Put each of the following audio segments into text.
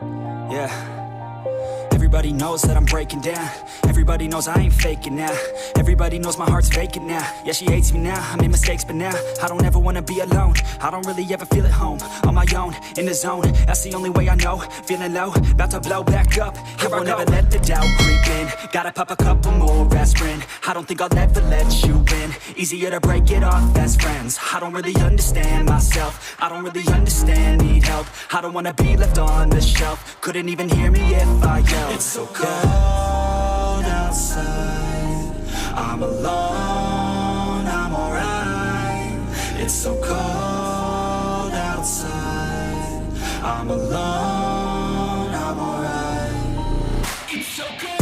Yeah. Everybody knows that I'm breaking down. Everybody knows I ain't faking now. Everybody knows my heart's vacant now. Yeah, she hates me now, I made mistakes but now I don't ever wanna be alone. I don't really ever feel at home. On my own, in the zone, that's the only way I know. Feeling low, about to blow back up. I won't ever let the doubt creep in. Gotta pop a couple more aspirin. I don't think I'll ever let you in. Easier to break it off best friends. I don't really understand myself. I don't really understand, need help. I don't wanna be left on the shelf. Couldn't even hear me if I yelled. It's so cold outside, I'm alone, I'm alright. It's so cold outside, I'm alone, I'm alright. It's so cold.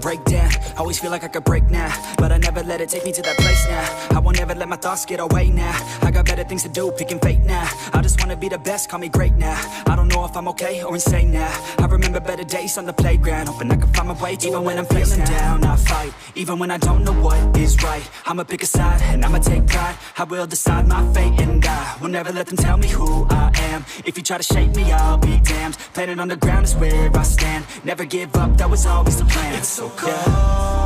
Break down, always feel like I could break now, but I never let it take me to that place now. I won't ever let my thoughts get away now. I got better things to do, picking fate now. I just wanna be the best, call me great now. I don't know if I'm okay or insane now. I remember better days on the playground, hoping I can find my way even when I'm feeling down. I fight, even when I don't know what is right. I'ma pick a side, and I'ma take pride. I will decide my fate, and I will never let them tell me who I am. If you try to shake me, I'll be damned. Planet on the ground is where I stand. Never give up, that was always the plan. It's so cold